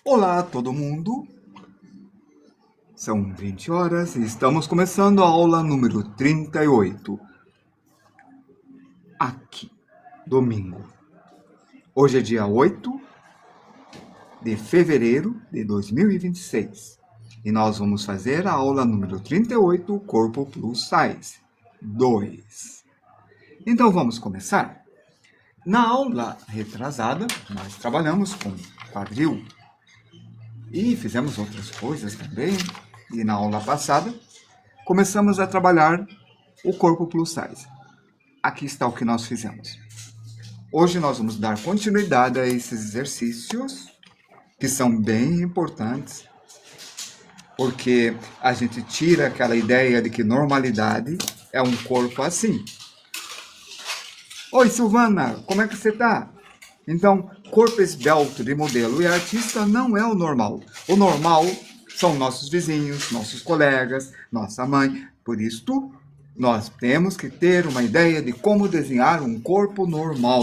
Olá, todo mundo. São 20 horas e estamos começando a aula número 38. Aqui, domingo. Hoje é dia 8 de fevereiro de 2026. E nós vamos fazer a aula número 38, Corpo Plus Size 2. Então vamos começar? Na aula retrasada, nós trabalhamos com quadril e fizemos outras coisas também. E na aula passada, começamos a trabalhar o corpo plus size. Aqui está o que nós fizemos. Hoje nós vamos dar continuidade a esses exercícios, que são bem importantes, porque a gente tira aquela ideia de que normalidade é um corpo assim. Oi, Silvana, como é que você está? Então, corpo esbelto de modelo e artista não é o normal. O normal são nossos vizinhos, nossos colegas, nossa mãe. Por isso, nós temos que ter uma ideia de como desenhar um corpo normal.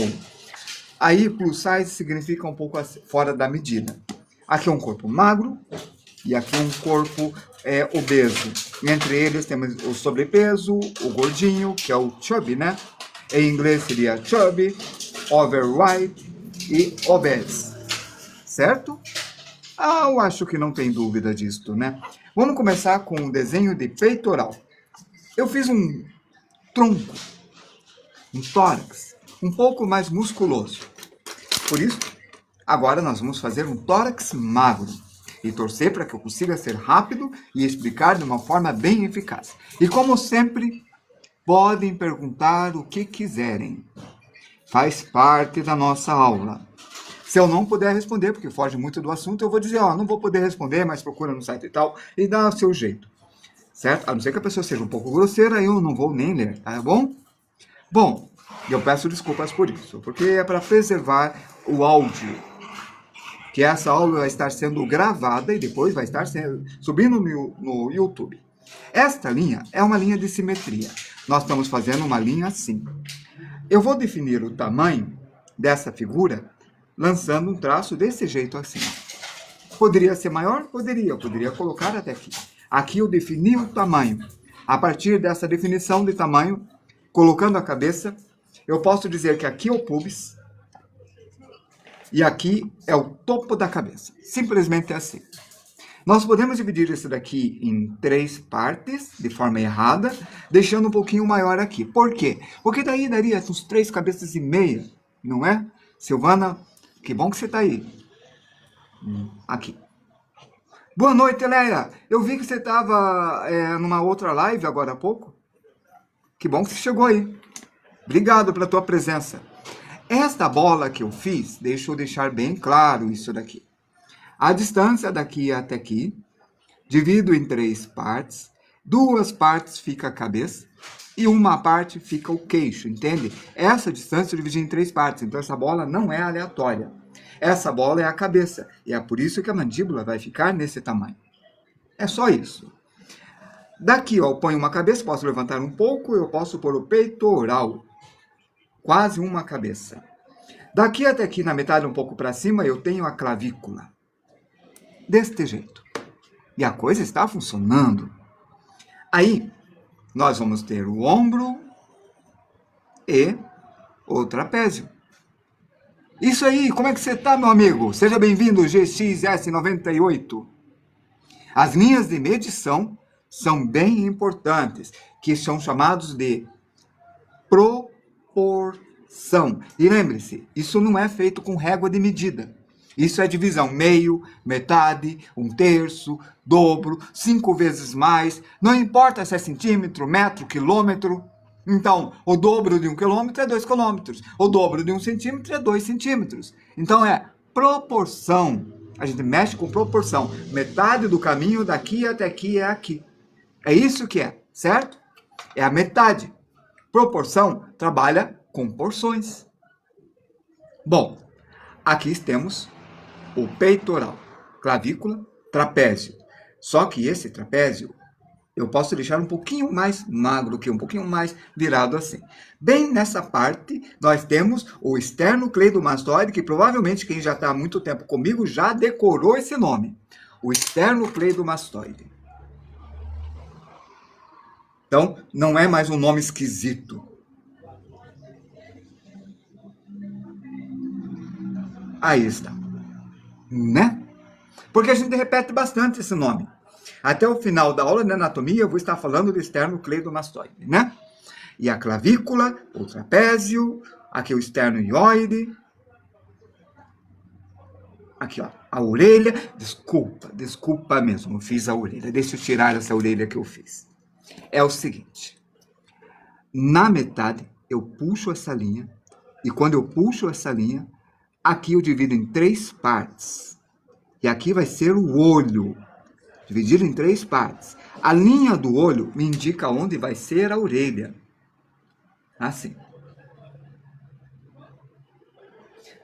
Aí, plus size significa um pouco fora da medida. Aqui é um corpo magro e aqui é um corpo obeso. Entre eles temos o sobrepeso, o gordinho, que é o chubby, né? Em inglês seria chubby, overweight e obese. Certo? Eu acho que não tem dúvida disso, né? Vamos começar com o desenho de peitoral. Eu fiz um tronco, um tórax, um pouco mais musculoso. Por isso, agora nós vamos fazer um tórax magro e torcer para que eu consiga ser rápido e explicar de uma forma bem eficaz. E como sempre, podem perguntar o que quiserem. Faz parte da nossa aula. Se eu não puder responder, porque foge muito do assunto, eu vou dizer, não vou poder responder, mas procura no site e tal, e dá o seu jeito. Certo? A não ser que a pessoa seja um pouco grosseira, eu não vou nem ler, tá bom? Bom, eu peço desculpas por isso, porque é para preservar o áudio. Que essa aula vai estar sendo gravada e depois vai estar subindo no YouTube. Esta linha é uma linha de simetria. Nós estamos fazendo uma linha assim. Eu vou definir o tamanho dessa figura lançando um traço desse jeito assim. Poderia ser maior? Poderia colocar até aqui. Aqui eu defini o tamanho. A partir dessa definição de tamanho, colocando a cabeça, eu posso dizer que aqui é o pubis e aqui é o topo da cabeça. Simplesmente assim. Nós podemos dividir isso daqui em 3 partes, de forma errada, deixando um pouquinho maior aqui. Por quê? Porque daí daria uns 3 cabeças e meia, não é? Silvana, que bom que você está aí. Aqui. Boa noite, Leia. Eu vi que você estava numa outra live agora há pouco. Que bom que você chegou aí. Obrigado pela tua presença. Esta bola que eu fiz, deixa eu deixar bem claro isso daqui. A distância daqui até aqui, divido em 3 partes. 2 partes fica a cabeça e uma parte fica o queixo, entende? Essa distância eu dividi em 3 partes, então essa bola não é aleatória. Essa bola é a cabeça, e é por isso que a mandíbula vai ficar nesse tamanho. É só isso. Daqui eu ponho uma cabeça, posso levantar um pouco, eu posso pôr o peitoral. Quase uma cabeça. Daqui até aqui, na metade um pouco para cima, eu tenho a clavícula. Deste jeito. E a coisa está funcionando. Aí, nós vamos ter o ombro e o trapézio. Isso aí, como é que você está, meu amigo? Seja bem-vindo, GXS98. As linhas de medição são bem importantes, que são chamados de proporção. E lembre-se, isso não é feito com régua de medida. Isso é divisão meio, metade, 1/3, dobro, 5 vezes mais. Não importa se é centímetro, metro, quilômetro. Então, o dobro de 1 quilômetro é 2 quilômetros. O dobro de 1 centímetro é 2 centímetros. Então, é proporção. A gente mexe com proporção. Metade do caminho daqui até aqui é aqui. É isso que é, certo? É a metade. Proporção trabalha com porções. Bom, aqui temos o peitoral, clavícula, trapézio. Só que esse trapézio eu posso deixar um pouquinho mais magro aqui, um pouquinho mais virado assim. Bem nessa parte, nós temos o esternocleidomastoide, que provavelmente quem já está há muito tempo comigo já decorou esse nome. O esternocleidomastoide. Então, não é mais um nome esquisito. Aí está. Né? Porque a gente repete bastante esse nome. Até o final da aula de anatomia, eu vou estar falando do esternocleidomastoide, né? E a clavícula, o trapézio, aqui o esternioide, aqui ó, a orelha. Desculpa mesmo, eu fiz a orelha. Deixa eu tirar essa orelha que eu fiz. É o seguinte, na metade eu puxo essa linha, e quando eu puxo essa linha, aqui eu divido em 3 partes. E aqui vai ser o olho, dividido em 3 partes. A linha do olho me indica onde vai ser a orelha. Assim.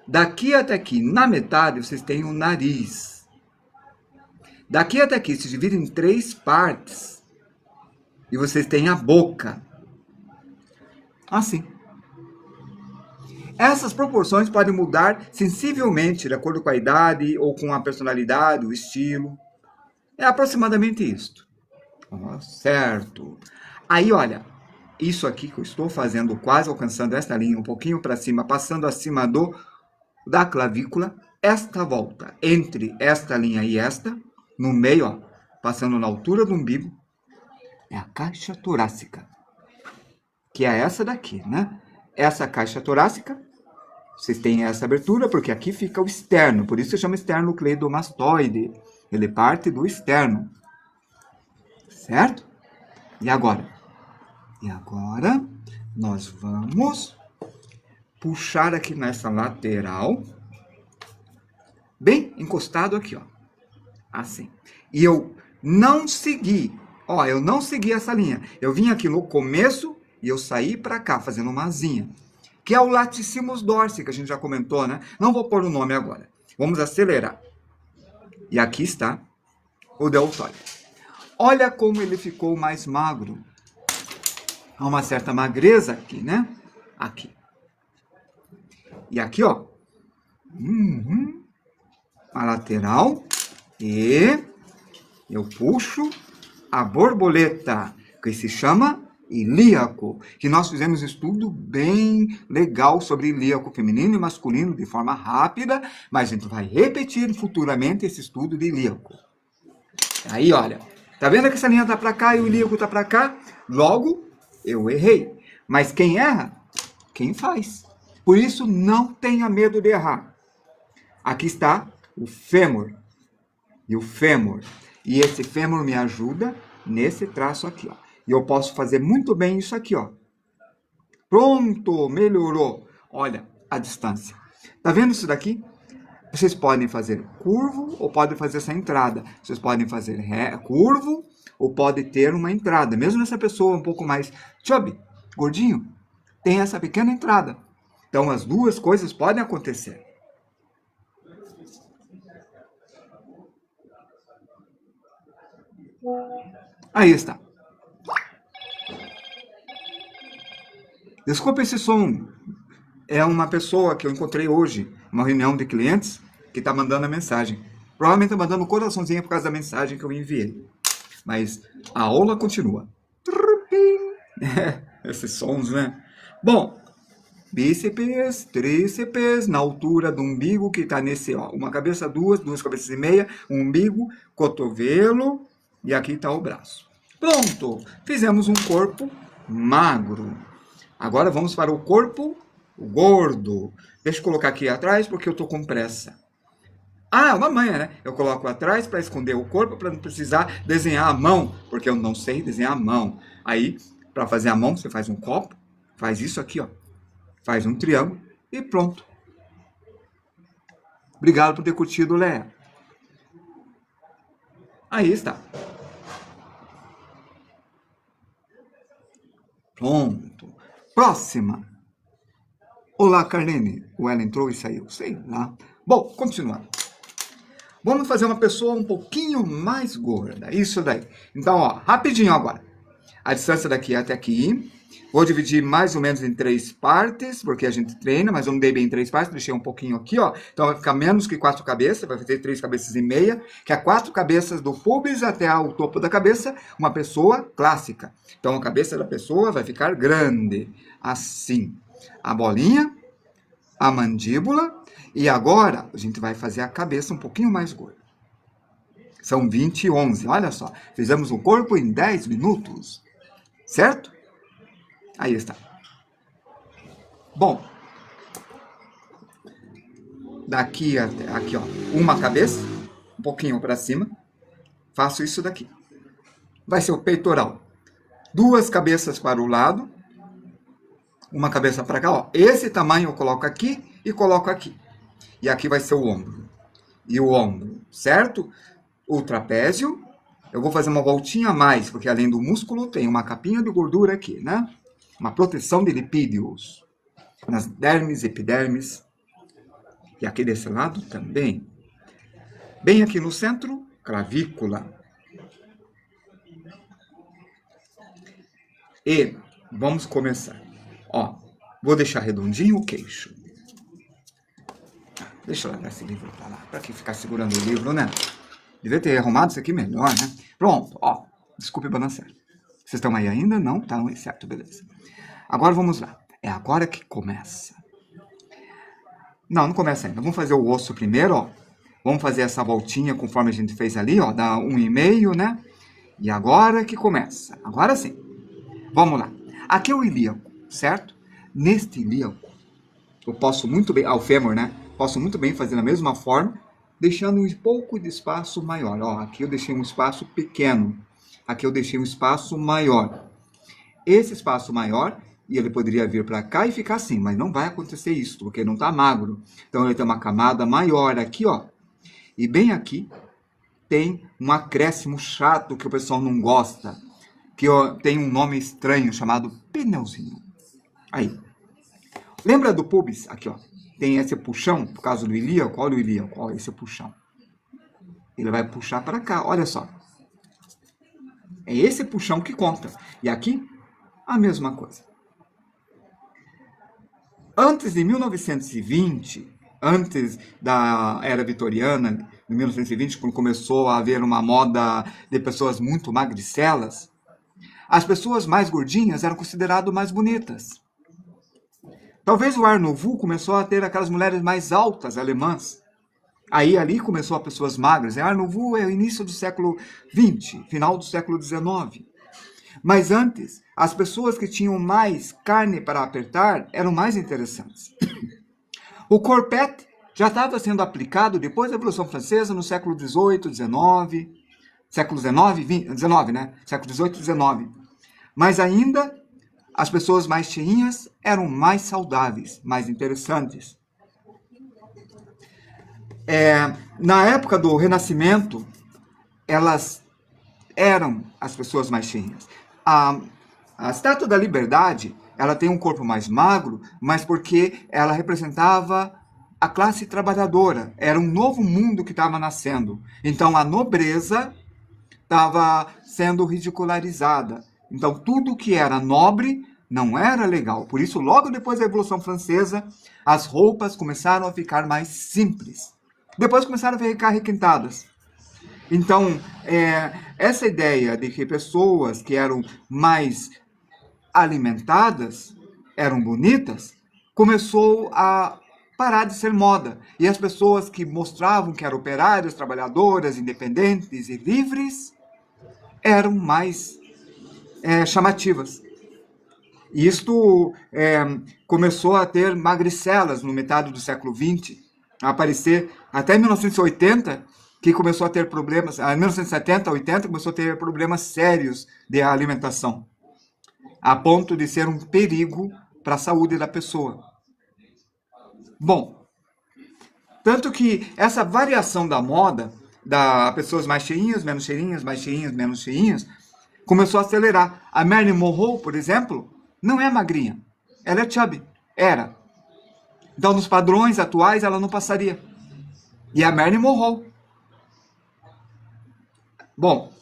Daqui até aqui, na metade, vocês têm o nariz. Daqui até aqui, se divide em 3 partes. E vocês têm a boca. Assim. Essas proporções podem mudar sensivelmente de acordo com a idade ou com a personalidade, o estilo. É aproximadamente isto. Certo. Aí, olha, isso aqui que eu estou fazendo, quase alcançando esta linha um pouquinho para cima, passando acima da clavícula, esta volta entre esta linha e esta, no meio, ó, passando na altura do umbigo, é a caixa torácica, que é essa daqui, né? Essa caixa torácica, vocês têm essa abertura, porque aqui fica o externo, por isso se chama esternocleidomastoide. Ele parte do externo. Certo? E agora? E agora, nós vamos puxar aqui nessa lateral, bem encostado aqui, ó. Assim. E eu não segui, ó, eu não segui essa linha. Eu vim aqui no começo e eu saí para cá, fazendo uma asinha. Que é o latissimus dorsi, que a gente já comentou, né? Não vou pôr o nome agora. Vamos acelerar. E aqui está o deltóide. Olha como ele ficou mais magro. Há uma certa magreza aqui, né? Aqui. E aqui, ó. A lateral. E eu puxo a borboleta, que se chama ilíaco, que nós fizemos um estudo bem legal sobre ilíaco feminino e masculino de forma rápida, mas a gente vai repetir futuramente esse estudo de ilíaco. Aí, olha, tá vendo que essa linha tá para cá e o ilíaco tá para cá? Logo, eu errei. Mas quem erra? Quem faz. Por isso, não tenha medo de errar. Aqui está o fêmur. E o fêmur. E esse fêmur me ajuda nesse traço aqui, ó. E eu posso fazer muito bem isso aqui, ó. Pronto, melhorou. Olha a distância. Tá vendo isso daqui? Vocês podem fazer curvo ou podem fazer essa entrada. Vocês podem fazer curvo ou pode ter uma entrada. Mesmo essa pessoa um pouco mais chubby, gordinho, tem essa pequena entrada. Então, as duas coisas podem acontecer. Aí está. Desculpa esse som. É uma pessoa que eu encontrei hoje, uma reunião de clientes, que está mandando a mensagem. Provavelmente está mandando um coraçãozinho por causa da mensagem que eu enviei. Mas a aula continua. Esses sons, né? Bom, bíceps, tríceps, na altura do umbigo, que está nesse, ó, uma cabeça, duas cabeças e meia, um umbigo, cotovelo, e aqui está o braço. Pronto! Fizemos um corpo magro. Agora vamos para o corpo gordo. Deixa eu colocar aqui atrás, porque eu estou com pressa. Ah, uma manha, né? Eu coloco atrás para esconder o corpo, para não precisar desenhar a mão, porque eu não sei desenhar a mão. Aí, para fazer a mão, você faz um copo, faz isso aqui, ó. Faz um triângulo e pronto. Obrigado por ter curtido, Léa. Aí está. Pronto. Próxima. Olá, Carlene. Ou ela entrou e saiu? Sei lá. Bom, continuando. Vamos fazer uma pessoa um pouquinho mais gorda. Isso daí. Então, ó, rapidinho agora. A distância daqui até aqui. Vou dividir mais ou menos em 3 partes, porque a gente treina, mas eu não dei bem em 3 partes, deixei um pouquinho aqui, ó. Então vai ficar menos que 4 cabeças, vai fazer 3 cabeças e meia, que é 4 cabeças do pubis até o topo da cabeça, uma pessoa clássica. Então a cabeça da pessoa vai ficar grande, assim. A bolinha, a mandíbula, e agora a gente vai fazer a cabeça um pouquinho mais gorda. São 20 e 11, olha só. Fizemos o corpo em 10 minutos, certo? Aí está. Bom, daqui até aqui, ó, uma cabeça, um pouquinho para cima. Faço isso daqui. Vai ser o peitoral. 2 cabeças para o lado, uma cabeça para cá, ó. Esse tamanho eu coloco aqui e coloco aqui. E aqui vai ser o ombro. E o ombro, certo? O trapézio. Eu vou fazer uma voltinha a mais, porque além do músculo tem uma capinha de gordura aqui, né? Uma proteção de lipídios nas dermes, epidermes, e aqui desse lado também. Bem aqui no centro, clavícula. E vamos começar. Ó, vou deixar redondinho o queixo. Deixa eu levar esse livro para lá, para que ficar segurando o livro, né? Devia ter arrumado isso aqui melhor, né? Pronto, ó, desculpe balançar. Vocês estão aí ainda? Não? Tá certo, beleza. Agora vamos lá. É agora que começa. Não, não começa ainda. Vamos fazer o osso primeiro, ó. Vamos fazer essa voltinha conforme a gente fez ali, ó. Dá 1,5, né? E agora que começa. Agora sim. Vamos lá. Aqui é o ilíaco, certo? Neste ilíaco, eu posso muito bem... o fêmur, né? Posso muito bem fazer da mesma forma, deixando um pouco de espaço maior. Ó, aqui eu deixei um espaço pequeno. Aqui eu deixei um espaço maior. Esse espaço maior... E ele poderia vir para cá e ficar assim, mas não vai acontecer isso, porque não está magro. Então ele tem uma camada maior aqui, ó. E bem aqui tem um acréscimo chato que o pessoal não gosta, que ó, tem um nome estranho chamado pneuzinho. Aí. Lembra do pubis? Aqui, ó. Tem esse puxão, por causa do ilíaco. Olha o ilíaco, olha esse puxão. Ele vai puxar para cá, olha só. É esse puxão que conta. E aqui, a mesma coisa. Antes de 1920, antes da era vitoriana, em 1920, quando começou a haver uma moda de pessoas muito magricelas, as pessoas mais gordinhas eram consideradas mais bonitas. Talvez o Art Nouveau começou a ter aquelas mulheres mais altas alemãs. Aí ali começou a pessoas magras. Art Nouveau é o início do século XX, final do século XIX. Mas antes, as pessoas que tinham mais carne para apertar eram mais interessantes. O corpete já estava sendo aplicado depois da Revolução Francesa, no século XVIII, XIX, século XIX, né? Século XVIII e XIX. Mas ainda, as pessoas mais cheinhas eram mais saudáveis, mais interessantes. Na época do Renascimento, elas eram as pessoas mais cheinhas. A Estátua da Liberdade, ela tem um corpo mais magro, mas porque ela representava a classe trabalhadora. Era um novo mundo que estava nascendo. Então a nobreza estava sendo ridicularizada. Então tudo que era nobre não era legal. Por isso, logo depois da Revolução Francesa, as roupas começaram a ficar mais simples. Depois começaram a ficar requintadas. Então, essa ideia de que pessoas que eram mais alimentadas eram bonitas, começou a parar de ser moda. E as pessoas que mostravam que eram operárias, trabalhadoras, independentes e livres, eram mais chamativas. Isto começou a ter magricelas no metade do século XX, a aparecer até 1980, que começou a ter problemas, em 1970, 80, começou a ter problemas sérios de alimentação, a ponto de ser um perigo para a saúde da pessoa. Bom, tanto que essa variação da moda, da pessoas mais cheinhas, menos cheinhas, mais cheinhas, menos cheinhas, começou a acelerar. A Marilyn Monroe, por exemplo, não é magrinha, ela é chubby, era. Então, nos padrões atuais, ela não passaria. E a Marilyn Monroe. Bom,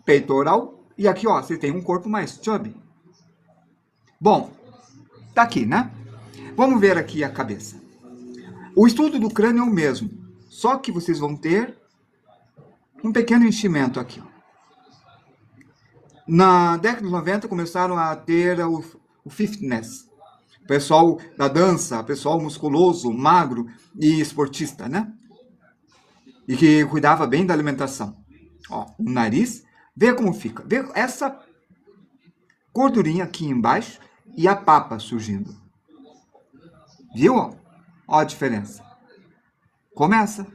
peitoral. E aqui, ó, você tem um corpo mais chubby. Bom, tá aqui, né? Vamos ver aqui a cabeça. O estudo do crânio é o mesmo, só que vocês vão ter um pequeno enchimento aqui, ó. Na década de 90 começaram a ter o fitness. Pessoal da dança, pessoal musculoso, magro e esportista, né? E que cuidava bem da alimentação. Ó, o nariz, vê como fica. Vê essa gordurinha aqui embaixo e a papa surgindo. Viu? Ó a diferença. Começa.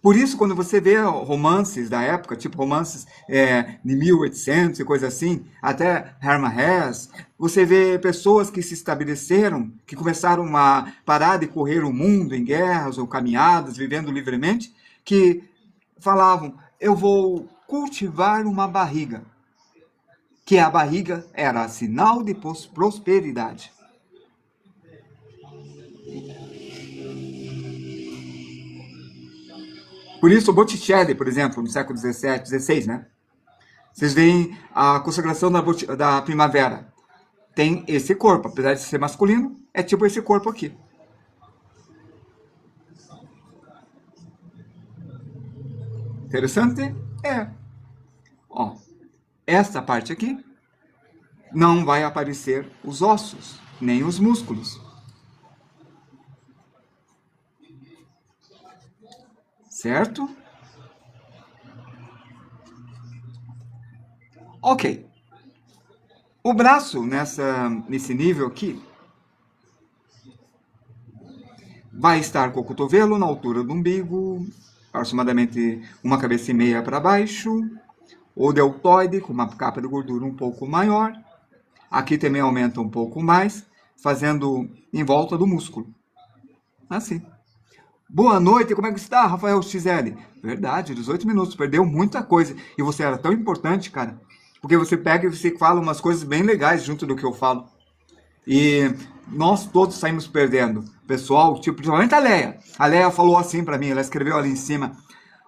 Por isso, quando você vê romances da época, tipo romances de 1800 e coisa assim, até Hermann Hesse, você vê pessoas que se estabeleceram, que começaram a parar de correr o mundo em guerras ou caminhadas, vivendo livremente, que falavam, eu vou cultivar uma barriga, que a barriga era sinal de prosperidade. Por isso, o Botticelli, por exemplo, no século XVII, XVI, né? Vocês veem a consagração da primavera. Tem esse corpo, apesar de ser masculino, é tipo esse corpo aqui. Interessante? É. Ó, esta parte aqui não vai aparecer os ossos, nem os músculos. Certo? Ok. O braço, nesse nível aqui, vai estar com o cotovelo na altura do umbigo, aproximadamente uma cabeça e meia para baixo. O deltoide, com uma capa de gordura um pouco maior. Aqui também aumenta um pouco mais, fazendo em volta do músculo. Assim. Boa noite, como é que está, Rafael Xl? Verdade, 18 minutos, perdeu muita coisa. E você era tão importante, cara, porque você pega e você fala umas coisas bem legais junto do que eu falo. E nós todos saímos perdendo. Pessoal, tipo, principalmente a Leia. A Leia falou assim pra mim, ela escreveu ali em cima,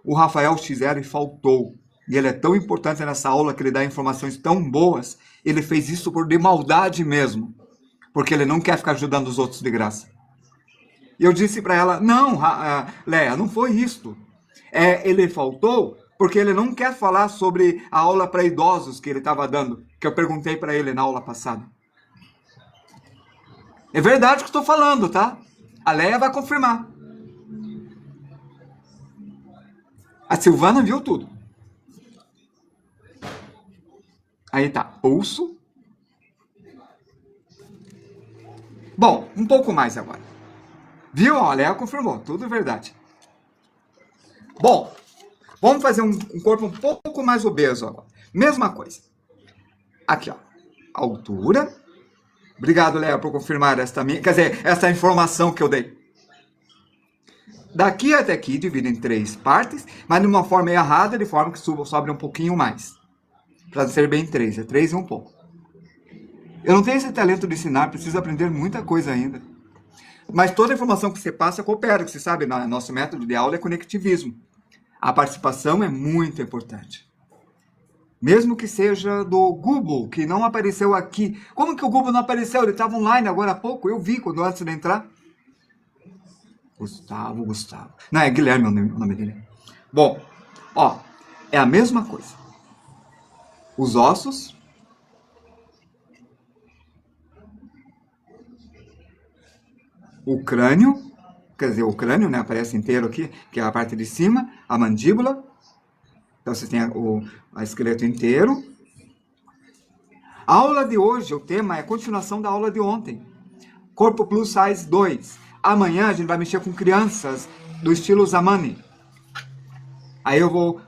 o Rafael Xl faltou. E ele é tão importante nessa aula que ele dá informações tão boas, ele fez isso por de maldade mesmo. Porque ele não quer ficar ajudando os outros de graça. E eu disse para ela, não, Leia, não foi isto. Ele faltou porque ele não quer falar sobre a aula para idosos que ele estava dando, que eu perguntei para ele na aula passada. É verdade o que estou falando, tá? A Leia vai confirmar. A Silvana viu tudo. Aí tá, pulso. Bom, um pouco mais agora. Viu? A Leia confirmou, tudo verdade. Bom, vamos fazer um corpo um pouco mais obeso agora. Mesma coisa. Aqui, ó. Altura. Obrigado, Leia, por confirmar essa informação que eu dei. Daqui até aqui, divide em 3 partes, mas de uma forma errada, de forma que sobre um pouquinho mais. Para ser bem 3, é 3 e um pouco. Eu não tenho esse talento de ensinar, preciso aprender muita coisa ainda. Mas toda a informação que você passa coopera, que você sabe, nosso método de aula é conectivismo. A participação é muito importante. Mesmo que seja do Google, que não apareceu aqui. Como que o Google não apareceu? Ele estava online agora há pouco, eu vi antes de entrar. Gustavo. Não, é Guilherme o nome dele. Bom, ó, é a mesma coisa. Os ossos. O crânio, quer dizer, o crânio, né, aparece inteiro aqui, que é a parte de cima, a mandíbula. Então você tem o esqueleto inteiro. A aula de hoje, o tema é a continuação da aula de ontem. Corpo Plus Size 2. Amanhã a gente vai mexer com crianças do estilo Zamani. Aí eu vou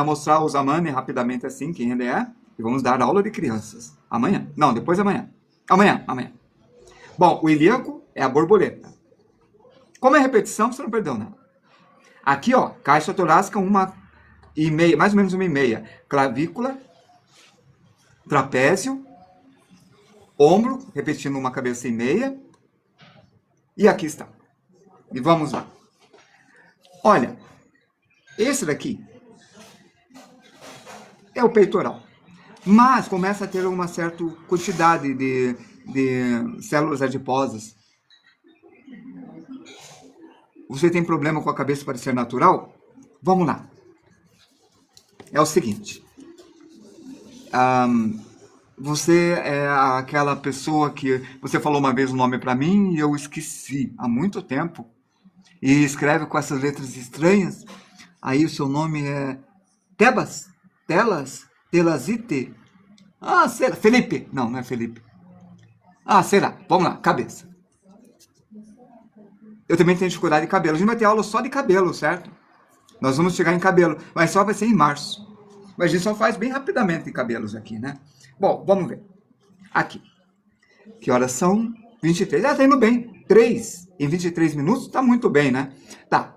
mostrar o Zamani rapidamente assim, quem ele é. E vamos dar aula de crianças. Amanhã. Não, depois de amanhã. Amanhã. Bom, o ilíaco é a borboleta. Como é repetição, você não perdeu nada. Aqui, ó, caixa torácica, 1,5, mais ou menos 1,5. Clavícula, trapézio, ombro, repetindo uma cabeça e meia. E aqui está. E vamos lá. Olha, esse daqui é o peitoral. Mas começa a ter uma certa quantidade de células adiposas. Você tem problema com a cabeça parecer natural? Vamos lá. É o seguinte. Você é aquela pessoa que você falou uma vez o nome para mim e eu esqueci há muito tempo. E escreve com essas letras estranhas. Aí o seu nome é Tebas? Telas? Telazite? Ah, será? Felipe? Não, não é Felipe. Ah, será? Vamos lá, cabeça. Eu também tenho dificuldade de cabelo. A gente vai ter aula só de cabelo, certo? Nós vamos chegar em cabelo, mas só vai ser em março. Mas a gente só faz bem rapidamente de cabelos aqui, né? Bom, vamos ver. Aqui. Que horas são? 23. Ah, tá indo bem. 3 em 23 minutos, tá muito bem, né? Tá.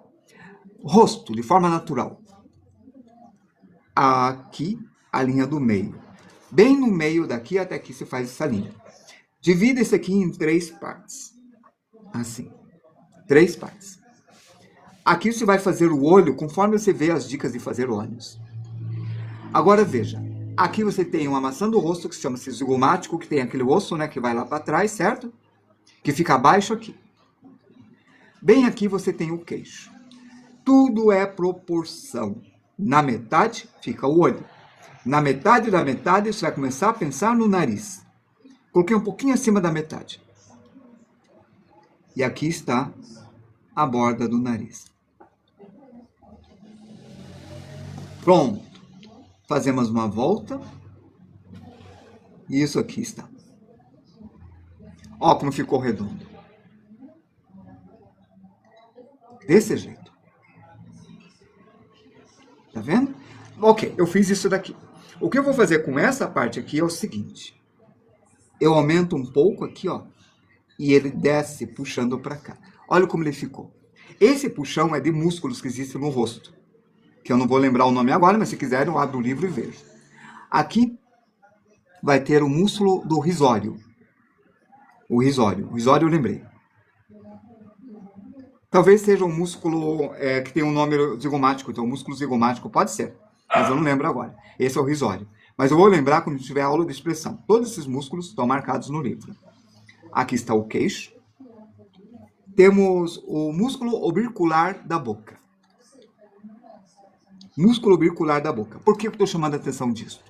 Rosto, de forma natural. Aqui, a linha do meio. Bem no meio daqui até aqui você faz essa linha. Divida esse aqui em 3 partes. Assim. 3 partes. Aqui você vai fazer o olho conforme você vê as dicas de fazer olhos. Agora veja. Aqui você tem uma maçã do rosto que se chama zigomático, que tem aquele osso, né, que vai lá para trás, certo? Que fica abaixo aqui. Bem aqui você tem o queixo. Tudo é proporção. Na metade fica o olho. Na metade da metade você vai começar a pensar no nariz. Coloquei um pouquinho acima da metade. E aqui está a borda do nariz. Pronto. Fazemos uma volta. E isso aqui está. Ó como ficou redondo. Desse jeito. Tá vendo? Ok, eu fiz isso daqui. O que eu vou fazer com essa parte aqui é o seguinte. Eu aumento um pouco aqui, ó. E ele desce puxando para cá. Olha como ele ficou. Esse puxão é de músculos que existem no rosto. Que eu não vou lembrar o nome agora, mas se quiserem eu abro o livro e vejo. Aqui vai ter o músculo do risório. O risório eu lembrei. Talvez seja um músculo que tem um nome zigomático, então o músculo zigomático pode ser, mas eu não lembro agora. Esse é o risório. Mas eu vou lembrar quando tiver aula de expressão. Todos esses músculos estão marcados no livro. Aqui está o queixo. Temos o músculo orbicular da boca. Músculo orbicular da boca. Por que eu estou chamando a atenção disso?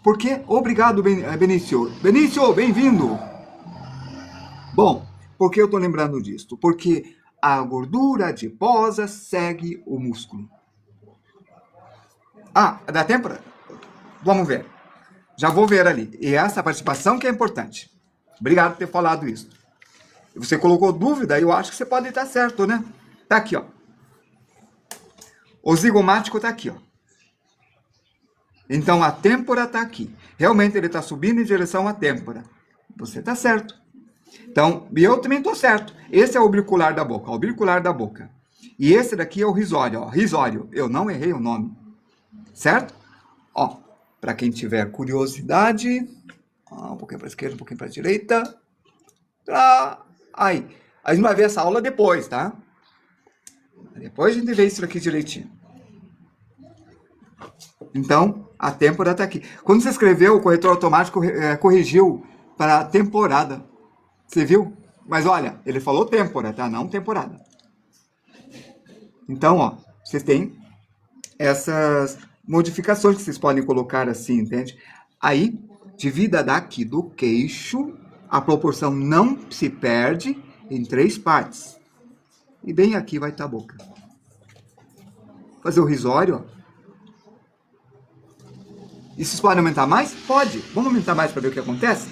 Porque, obrigado, Benício. Benício, bem-vindo. Bom, por que eu estou lembrando disso? Porque a gordura adiposa segue o músculo. Ah, dá tempo? Vamos ver. Já vou ver ali. E essa participação que é importante. Obrigado por ter falado isso. Você colocou dúvida, eu acho que você pode estar certo, né? Tá aqui, ó. O zigomático tá aqui, ó. Então, a têmpora tá aqui. Realmente, ele tá subindo em direção à têmpora. Você tá certo. Então, e eu também tô certo. Esse é o orbicular da boca, o orbicular da boca. E esse daqui é o risório, ó. Risório. Eu não errei o nome. Certo? Ó, para quem tiver curiosidade, um pouquinho para a esquerda, um pouquinho para a direita. Aí. A gente vai ver essa aula depois, tá? Depois a gente vê isso aqui direitinho. Então, a têmpora está aqui. Quando você escreveu, o corretor automático corrigiu para temporada. Você viu? Mas olha, ele falou têmpora, tá? Não temporada. Então, ó, vocês têm essas modificações que vocês podem colocar assim, entende? Aí, divida daqui do queixo, a proporção não se perde em 3 partes. E bem aqui vai estar a boca. Fazer o risório, ó. E vocês podem aumentar mais? Pode. Vamos aumentar mais para ver o que acontece?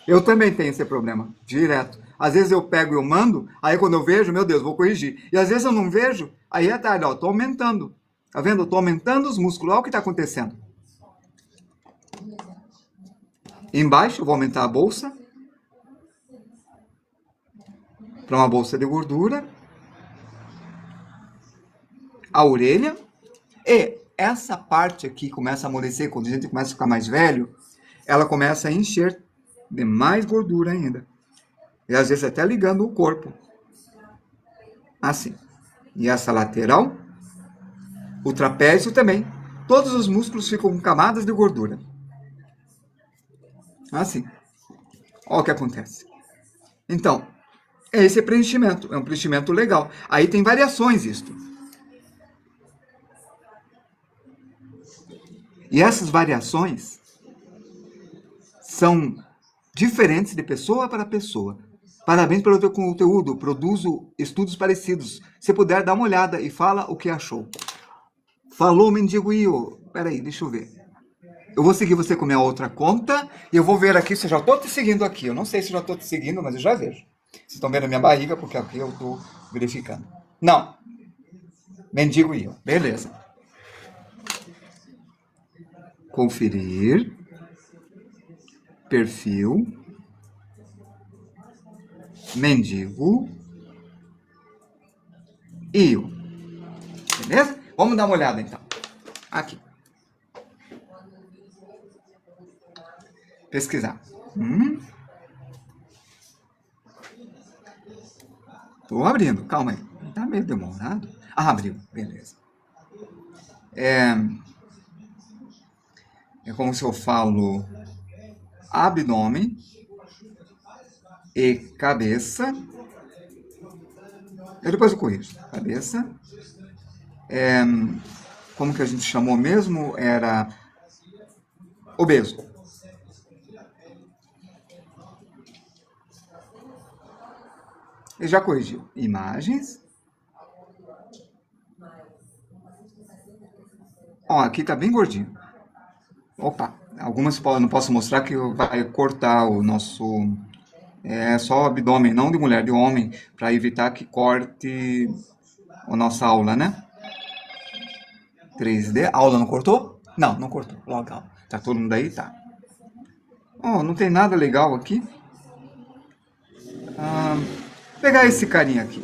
Eu também tenho esse problema, direto. Às vezes eu pego e eu mando, aí quando eu vejo, meu Deus, vou corrigir. E às vezes eu não vejo, aí é tarde, ó, tô aumentando. Tá vendo? Eu tô aumentando os músculos, olha o que tá acontecendo. Embaixo eu vou aumentar a bolsa. Para uma bolsa de gordura. A orelha. E essa parte aqui começa a amolecer, quando a gente começa a ficar mais velho, ela começa a encher de mais gordura ainda. E às vezes até ligando o corpo. Assim. E essa lateral. O trapézio também. Todos os músculos ficam com camadas de gordura. Assim. Olha o que acontece. Então, esse é preenchimento. É um preenchimento legal. Aí tem variações isto. E essas variações são diferentes de pessoa para pessoa. Parabéns pelo teu conteúdo. Produzo estudos parecidos. Se puder, dá uma olhada e fala o que achou. Falou, mendigo Io. Peraí, deixa eu ver. Eu vou seguir você com minha outra conta e eu vou ver aqui se eu já estou te seguindo aqui. Eu não sei se eu já estou te seguindo, mas eu já vejo. Vocês estão vendo a minha barriga porque aqui eu estou verificando. Não. Mendigo Io. Beleza. Conferir. Perfil. Mendigo Io. Beleza? Vamos dar uma olhada então. Aqui. Pesquisar. Tô abrindo, calma aí. Tá meio demorado. Ah, abriu, beleza. É como se eu falo abdômen e cabeça. Depois eu corrijo. Cabeça. Como que a gente chamou mesmo? Era obeso. Ele já corrigiu. Imagens. Ó, aqui tá bem gordinho. Opa, algumas não posso mostrar que vai cortar o nosso... É só o abdômen, não de mulher, de homem, para evitar que corte a nossa aula, né? 3D. A aula não cortou? Não, não cortou. Legal. Tá todo mundo aí? Tá. Oh, não tem nada legal aqui. Pegar esse carinha aqui.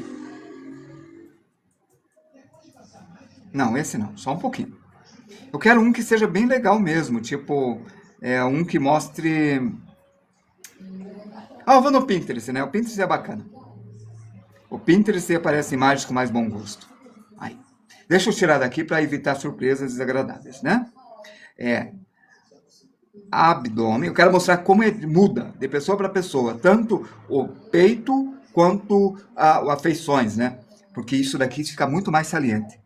Não, esse não. Só um pouquinho. Eu quero um que seja bem legal mesmo. Tipo, um que mostre... eu vou no Pinterest, né? O Pinterest é bacana. O Pinterest aparece imagens com mais bom gosto. Aí. Deixa eu tirar daqui para evitar surpresas desagradáveis, né? Abdômen. Eu quero mostrar como muda de pessoa para pessoa. Tanto o peito quanto as feições, né? Porque isso daqui fica muito mais saliente.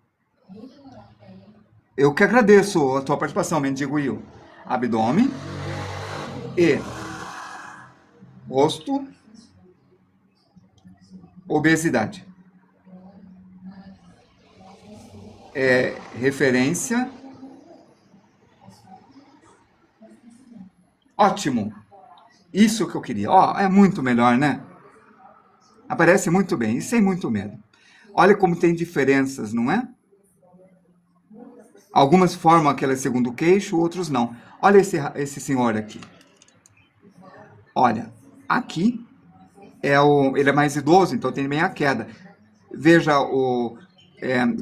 Eu que agradeço a tua participação, mendigo Io. Abdômen e rosto, obesidade. Referência. Ótimo. Isso que eu queria. Ó, é muito melhor, né? Aparece muito bem e sem muito medo. Olha como tem diferenças, não é? Algumas formam aquele segundo queixo, outros não. Olha esse senhor aqui. Olha, aqui ele é mais idoso, então tem bem a queda. Veja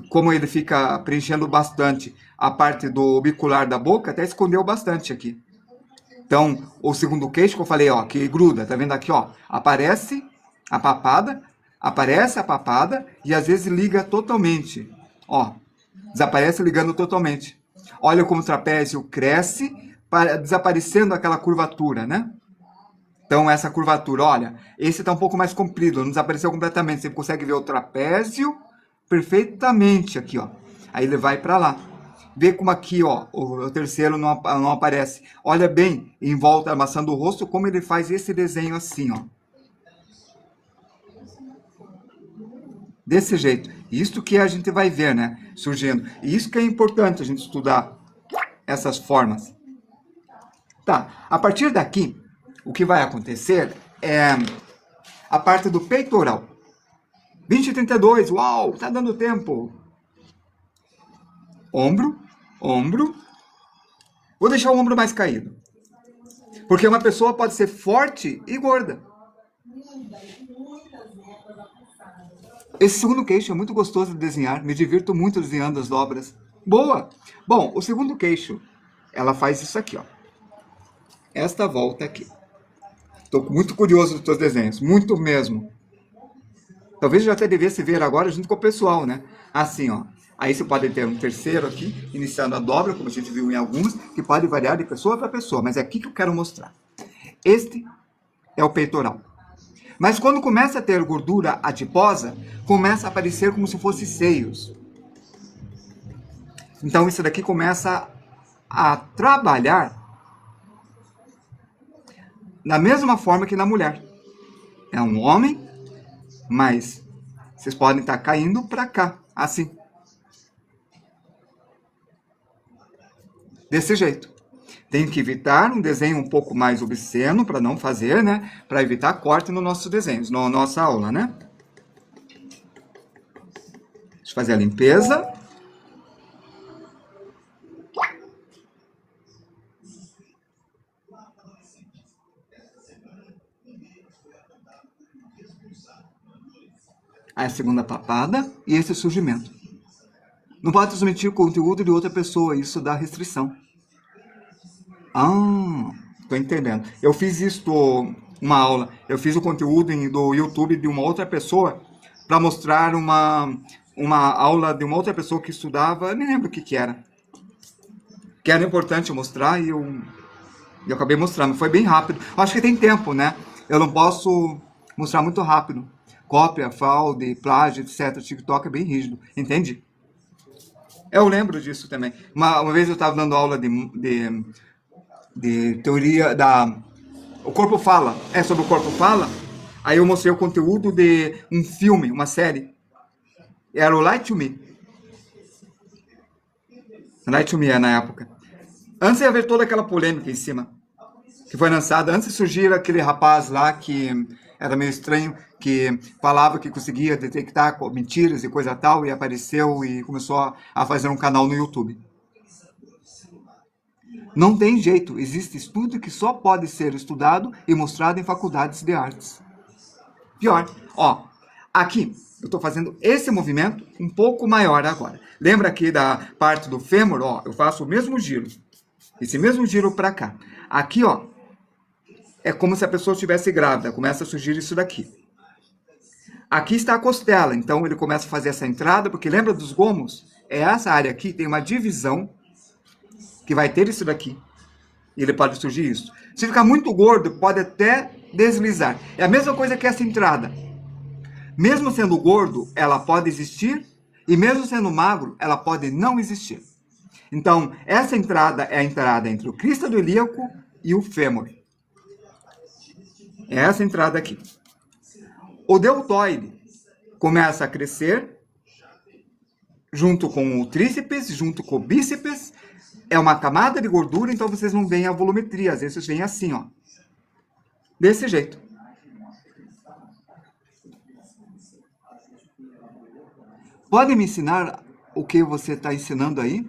como ele fica preenchendo bastante a parte do orbicular da boca, até escondeu bastante aqui. Então, o segundo queixo que eu falei, ó, que gruda, tá vendo aqui, ó, aparece a papada e às vezes liga totalmente, ó, desaparece ligando totalmente. Olha como o trapézio cresce, desaparecendo aquela curvatura, né? Então, essa curvatura, olha, esse tá um pouco mais comprido, não desapareceu completamente, você consegue ver o trapézio perfeitamente aqui, ó. Aí ele vai para lá. Vê como aqui, ó, o terceiro não aparece. Olha bem, em volta da maçã do rosto, como ele faz esse desenho assim, ó. Desse jeito. Isto que a gente vai ver, né, surgindo. E isso que é importante a gente estudar essas formas. Tá, a partir daqui, o que vai acontecer é a parte do peitoral. 20h32, uau, tá dando tempo. Ombro, ombro. Vou deixar o ombro mais caído. Porque uma pessoa pode ser forte e gorda. Esse segundo queixo é muito gostoso de desenhar. Me divirto muito desenhando as dobras. Boa! Bom, o segundo queixo, ela faz isso aqui, ó. Esta volta aqui. Estou muito curioso dos teus desenhos. Muito mesmo. Talvez eu até devesse ver agora junto com o pessoal, né? Assim, ó. Aí você pode ter um terceiro aqui, iniciando a dobra, como a gente viu em algumas, que pode variar de pessoa para pessoa, mas é aqui que eu quero mostrar. Este é o peitoral. Mas quando começa a ter gordura adiposa, começa a aparecer como se fosse seios. Então isso daqui começa a trabalhar da mesma forma que na mulher. É um homem, mas vocês podem estar caindo para cá, assim. Desse jeito. Tem que evitar um desenho um pouco mais obsceno, para não fazer, né? Para evitar corte nos nossos desenhos, na nossa aula, né? Deixa eu fazer a limpeza. A segunda papada e esse surgimento. Não pode transmitir o conteúdo de outra pessoa, isso dá restrição. Ah, tô entendendo. Eu fiz isto, uma aula, eu fiz o conteúdo do YouTube de uma outra pessoa para mostrar uma aula de uma outra pessoa que estudava, nem lembro o que era. Que era importante mostrar e eu acabei mostrando. Foi bem rápido. Acho que tem tempo, né? Eu não posso mostrar muito rápido. Cópia, fraude, plágio, etc. O TikTok é bem rígido, entende? Eu lembro disso também. Uma vez eu estava dando aula de teoria da... O corpo fala. É sobre o corpo fala. Aí eu mostrei o conteúdo de um filme, uma série. Era o Light to Me. Light to Me na época. Antes de haver toda aquela polêmica em cima. Que foi lançada. Antes de surgir aquele rapaz lá que era meio estranho, que falava que conseguia detectar mentiras e coisa tal, e apareceu e começou a fazer um canal no YouTube. Não tem jeito, existe estudo que só pode ser estudado e mostrado em faculdades de artes. Pior, ó, aqui eu estou fazendo esse movimento um pouco maior agora. Lembra aqui da parte do fêmur, ó, eu faço o mesmo giro, esse mesmo giro para cá. Aqui, ó, é como se a pessoa estivesse grávida, começa a surgir isso daqui. Aqui está a costela, então ele começa a fazer essa entrada, porque lembra dos gomos? É essa área aqui, tem uma divisão que vai ter isso daqui. E ele pode surgir isso. Se ficar muito gordo, pode até deslizar. É a mesma coisa que essa entrada. Mesmo sendo gordo, ela pode existir, e mesmo sendo magro, ela pode não existir. Então, essa entrada é a entrada entre o crístalo ilíaco e o fêmur. É essa entrada aqui. O deltoide começa a crescer junto com o tríceps, junto com o bíceps. É uma camada de gordura, então vocês não veem a volumetria. Às vezes vocês veem assim, ó. Desse jeito. Pode me ensinar o que você está ensinando aí?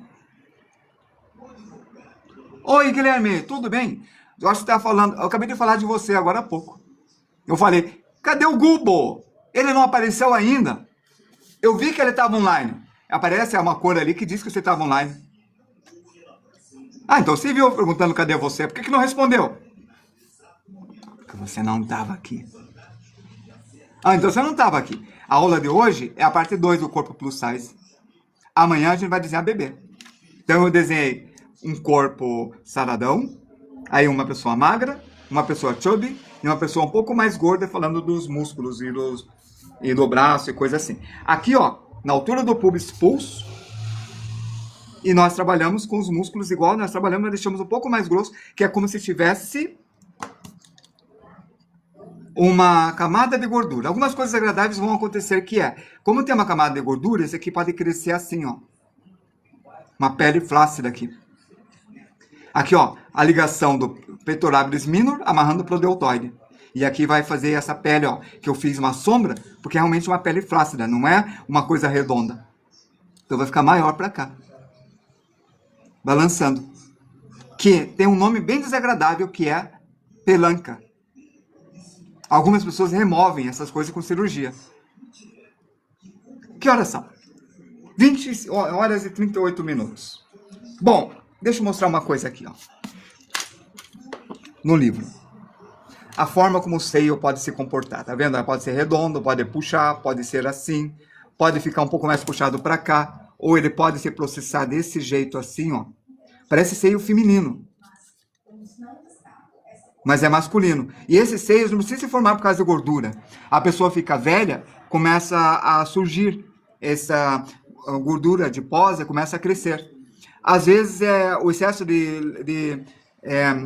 Oi, Guilherme, tudo bem? Eu acho que você está falando... Eu acabei de falar de você agora há pouco. Eu falei, cadê o Gubo? Ele não apareceu ainda. Eu vi que ele estava online. Aparece uma cor ali que diz que você estava online. Ah, então você viu perguntando cadê você. Por que não respondeu? Porque você não estava aqui. Ah, então você não estava aqui. A aula de hoje é a parte 2 do corpo plus size. Amanhã a gente vai desenhar bebê. Então eu desenhei um corpo saradão, aí uma pessoa magra, uma pessoa chubby e uma pessoa um pouco mais gorda, falando dos músculos e do braço e coisa assim. Aqui, ó, na altura do pubis pulso, e nós trabalhamos com os músculos igual nós trabalhamos, nós deixamos um pouco mais grosso, que é como se tivesse uma camada de gordura. Algumas coisas agradáveis vão acontecer que é, como tem uma camada de gordura, esse aqui pode crescer assim, ó. Uma pele flácida aqui. Aqui, ó, a ligação do pectorabilis minor amarrando para o deltoide. E aqui vai fazer essa pele, ó, que eu fiz uma sombra, porque é realmente uma pele flácida, não é uma coisa redonda. Então vai ficar maior para cá. Balançando. Que tem um nome bem desagradável, que é pelanca. Algumas pessoas removem essas coisas com cirurgia. Que horas são? 20 horas e 38 minutos. Bom, deixa eu mostrar uma coisa aqui, ó. No livro. A forma como o seio pode se comportar, tá vendo? Ela pode ser redondo, pode puxar, pode ser assim, pode ficar um pouco mais puxado para cá, ou ele pode se processar desse jeito assim, ó. Parece seio feminino, mas é masculino. E esses seios não precisam se formar por causa de gordura. A pessoa fica velha, começa a surgir essa gordura adiposa, começa a crescer. Às vezes é o excesso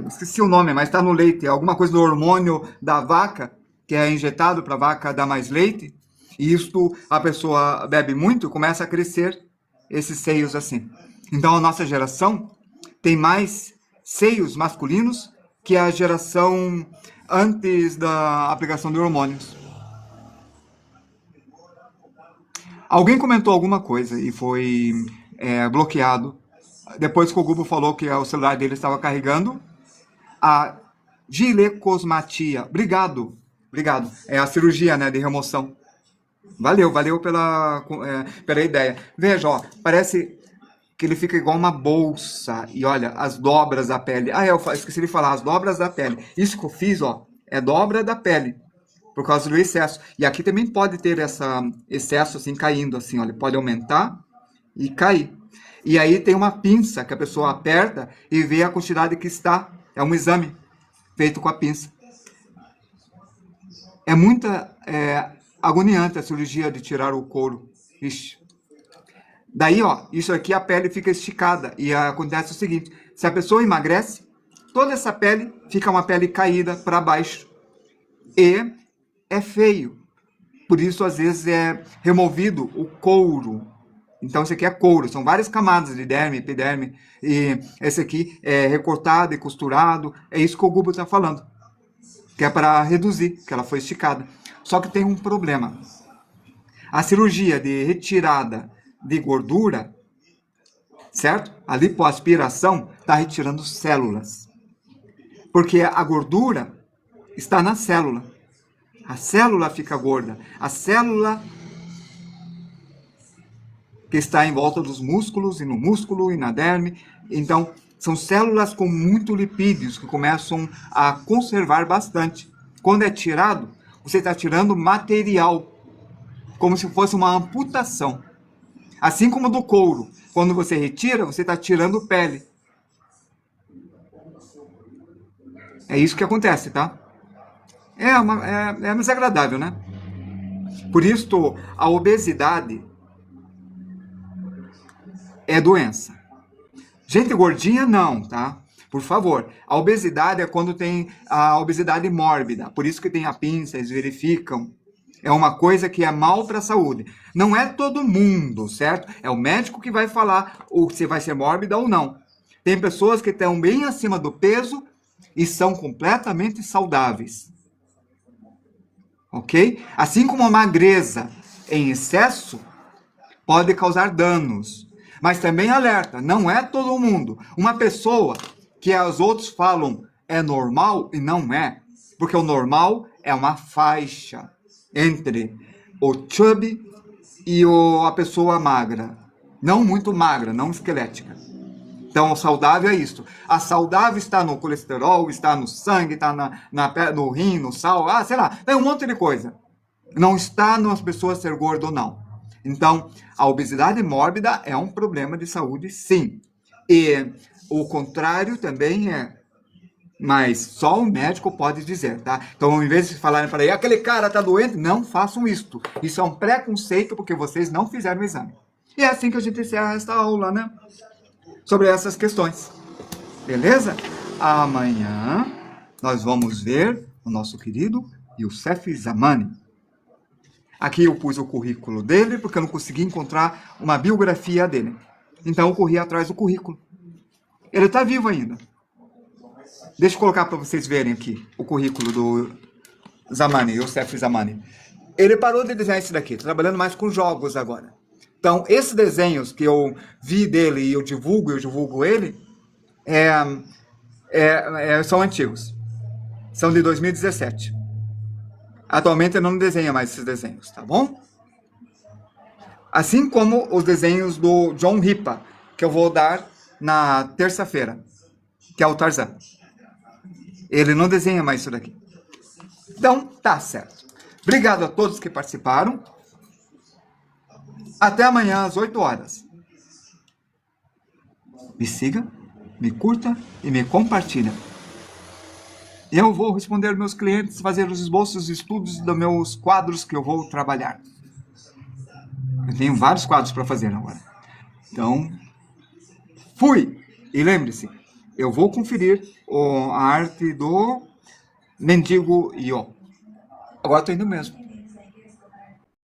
esqueci o nome, mas está no leite, alguma coisa do hormônio da vaca, que é injetado para a vaca dar mais leite, e isto a pessoa bebe muito, começa a crescer esses seios assim. Então a nossa geração tem mais seios masculinos que a geração antes da aplicação de hormônios. Alguém comentou alguma coisa e foi bloqueado. Depois que o Google falou que o celular dele estava carregando. A gilecosmatia. Obrigado. É a cirurgia, né, de remoção. Valeu pela ideia. Veja, ó, parece que ele fica igual uma bolsa. E olha, as dobras da pele. Eu esqueci de falar, as dobras da pele. Isso que eu fiz, ó, é dobra da pele. Por causa do excesso. E aqui também pode ter esse excesso assim, caindo, assim, olha. Pode aumentar e cair. E aí tem uma pinça que a pessoa aperta e vê a quantidade que está. É um exame feito com a pinça. É muita agoniante a cirurgia de tirar o couro. Ixi. Daí, ó, isso aqui a pele fica esticada. E acontece o seguinte, se a pessoa emagrece, toda essa pele fica uma pele caída para baixo. E é feio. Por isso, às vezes, é removido o couro. Então, esse aqui é couro. São várias camadas de derme, epiderme. E esse aqui é recortado e costurado. É isso que o Google está falando. Que é para reduzir, que ela foi esticada. Só que tem um problema. A cirurgia de retirada de gordura, certo? A lipoaspiração está retirando células. Porque a gordura está na célula. A célula fica gorda. A célula que está em volta dos músculos, e no músculo, e na derme. Então, são células com muito lipídios, que começam a conservar bastante. Quando é tirado, você está tirando material, como se fosse uma amputação. Assim como do couro. Quando você retira, você está tirando pele. É isso que acontece, tá? É desagradável, né? Por isso, a obesidade é doença. Gente gordinha, não, tá? Por favor. A obesidade é quando tem a obesidade mórbida. Por isso que tem a pinça, eles verificam. É uma coisa que é mal para a saúde. Não é todo mundo, certo? É o médico que vai falar se vai ser mórbida ou não. Tem pessoas que estão bem acima do peso e são completamente saudáveis. Ok? Assim como a magreza em excesso pode causar danos. Mas também alerta, não é todo mundo. Uma pessoa que os outros falam é normal e não é. Porque o normal é uma faixa entre o chubby e a pessoa magra. Não muito magra, não esquelética. Então, o saudável é isso. A saudável está no colesterol, está no sangue, está no rim, no sal, sei lá, tem um monte de coisa. Não está nas pessoas ser gordo ou não. Então, a obesidade mórbida é um problema de saúde, sim. E o contrário também é. Mas só o médico pode dizer, tá? Então, em vez de falarem para ele, aquele cara tá doente, não façam isto. Isso é um preconceito porque vocês não fizeram o exame. E é assim que a gente encerra esta aula, né? Sobre essas questões. Beleza? Amanhã nós vamos ver o nosso querido Youssef Zamani. Aqui eu pus o currículo dele, porque eu não consegui encontrar uma biografia dele. Então eu corri atrás do currículo. Ele está vivo ainda. Deixa eu colocar para vocês verem aqui o currículo do Zamani, Youssef Zamani. Ele parou de desenhar esse daqui, está trabalhando mais com jogos agora. Então, esses desenhos que eu vi dele e eu divulgo ele, são antigos. São de 2017. Atualmente eu não desenho mais esses desenhos, tá bom? Assim como os desenhos do John Ripa, que eu vou dar na terça-feira, que é o Tarzan. Ele não desenha mais isso daqui. Então, tá certo. Obrigado a todos que participaram. Até amanhã às 8 horas. Me siga, me curta e me compartilha. Eu vou responder meus clientes, fazer os esboços e estudos dos meus quadros que eu vou trabalhar. Eu tenho vários quadros para fazer agora. Então, fui! E lembre-se, eu vou conferir a arte do mendigo Io. Agora estou indo mesmo.